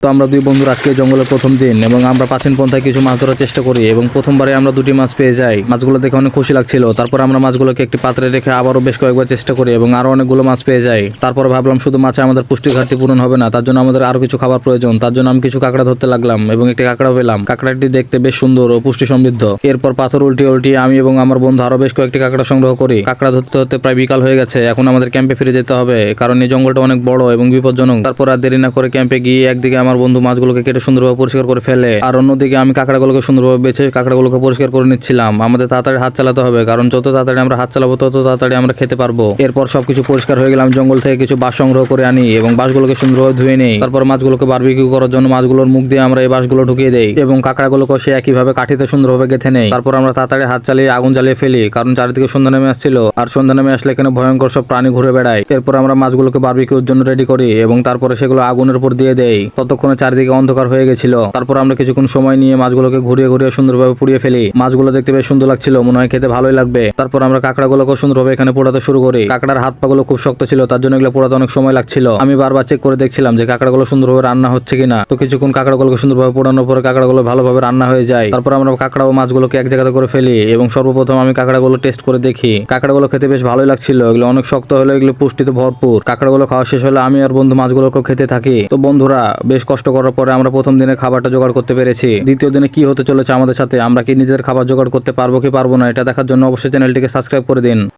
তো আমরা দুই বন্ধুর আজকে জঙ্গলের প্রথম দিন এবং আমরা প্রাচীন পন্থায় কিছু মাছ ধরার চেষ্টা করি এবং প্রথমবারে আমরা দুটি মাছ পেয়ে যাই। মাছগুলো দেখে অনেক খুশি লাগছিল। তারপর আমরা মাছগুলোকে একটি পাত্রে রেখে আবারও বেশ কয়েকবার চেষ্টা করি এবং আরো অনেকগুলো মাছ পেয়ে যাই। তারপর ভাবলাম শুধু মাছে আমাদের পুষ্টি ঘাটতি পূরণ হবে না, তার জন্য আমাদের আরো কিছু খাবার প্রয়োজন। তার জন্য আমি কিছু কাঁকড়া ধরতে লাগলাম এবং একটি কাঁকড়া পেলাম। কাঁকড়াটি দেখতে বেশ সুন্দর ও পুষ্টি সমৃদ্ধ। এরপর পাথর উল্টিয়ে উল্টিয়ে আমি এবং আমার বন্ধু আরো বেশ কয়েকটি কাঁকড়া সংগ্রহ করি। কাঁকড়া ধরতে ধরতে প্রায় বিকাল হয়ে গেছে। এখন আমাদের ক্যাম্পে ফিরে যেতে হবে, কারণ এই জঙ্গলটা অনেক বড় এবং বিপজ্জনক। তারপর আর দেরি না করে ক্যাম্পে গিয়ে একদিকে আমার বন্ধু মাছগুলোকে কেটে সুন্দরভাবে পরিষ্কার করে ফেলে, আর অন্যদিকে আমি কাঁকড়াগুলোকে সুন্দরভাবে বেছে কাঁকড়াগুলোকে পরিষ্কার করে নিচ্ছিলাম। আমাদের তাড়াতাড়ি হাত চালাতে হবে, কারণ যত তাড়াতাড়ি আমরা হাত চালাবো তত তাড়াতাড়ি আমরা খেতে পারবো। এরপর সবকিছু পরিষ্কার হয়ে গেলাম, জঙ্গল থেকে কিছু বাঁশ সংগ্রহ করে আনি এবং বাঁশগুলোকে সুন্দরভাবে ধুয়ে নেই। তারপর মাছগুলোকে বারবিকিউ করার জন্য মাছগুলোর মুখ দিয়ে আমরা এই বাঁশগুলো ঢুকিয়ে দেই এবং কাঁকড়াগুলোকে সে একইভাবে কাঠিতে সুন্দরভাবে গেঁথে নেই। তারপর আমরা তাড়াতাড়ি হাত চালিয়ে আগুন জ্বালিয়ে ফেলি, কারণ চারিদিকে সন্ধ্যা নেমে আসছিল, আর সন্ধ্যা নেমে আসলে এখানে ভয়ঙ্কর সব প্রাণী ঘুরে বেড়ায়। এরপর আমরা মাছগুলোকে বারবিকিউর জন্য রেডি করি এবং তারপরে সেগুলো আগুনের উপর দিয়ে দেই। ততক্ষণে চারিদিকে অন্ধকার হয়ে গেছিল। তারপর আমরা কিছুক্ষণ সময় নিয়ে মাছগুলোকে ঘুরিয়ে ঘুরিয়ে সুন্দরভাবে পুড়িয়ে ফেলি। মাছগুলো দেখতে বেশ সুন্দর লাগছিল, মনে হয় খেতে ভালোই লাগবে। তারপর আমরা কাঁকড়াগুলোকে সুন্দরভাবে এখানে পোড়াতে শুরু করি। কাঁকড়ার হাত পাগুলো খুব শক্ত ছিল, তার জন্য এগুলো পোড়াতে অনেক সময় লাগছিল। আমি বারবার চেক করে দেখছিলাম যে কাঁকড়াগুলো সুন্দরভাবে রান্না হচ্ছে কিনা। তো কিছুক্ষণ কাঁকড়াগুলোকে সুন্দরভাবে পোড়ানোর পরে কাঁকড়াগুলো ভালোভাবে রান্না হয়ে যায়। তারপর আমরা কাঁকড়া ও মাছগুলোকে এক জায়গাতে করে ফেলি এবং সর্বপ্রথম আমি কাঁকড়াগুলো টেস্ট করে দেখি। কাঁকড়াগুলো খেতে বেশ ভালোই লাগছিল। এগুলো অনেক শক্ত হলে এগুলো পুষ্টিতে ভরপুর। কাঁকড়াগুলো খাওয়া শেষ হলে আমি আর বন্ধু মাছগুলোকে খেতে থাকি। তো বন্ধুরা, বেশ কষ্ট করার পরে আমরা প্রথম দিনে খাবারটা জোগাড় করতে পেরেছি। দ্বিতীয় দিনে কি হতে চলেছে আমাদের সাথে, আমরা কি নিজের খাবার জোগাড় করতে পারবো কি পারবো না, এটা দেখার জন্য অবশ্যই চ্যানেলটিকে সাবস্ক্রাইব করে দিন।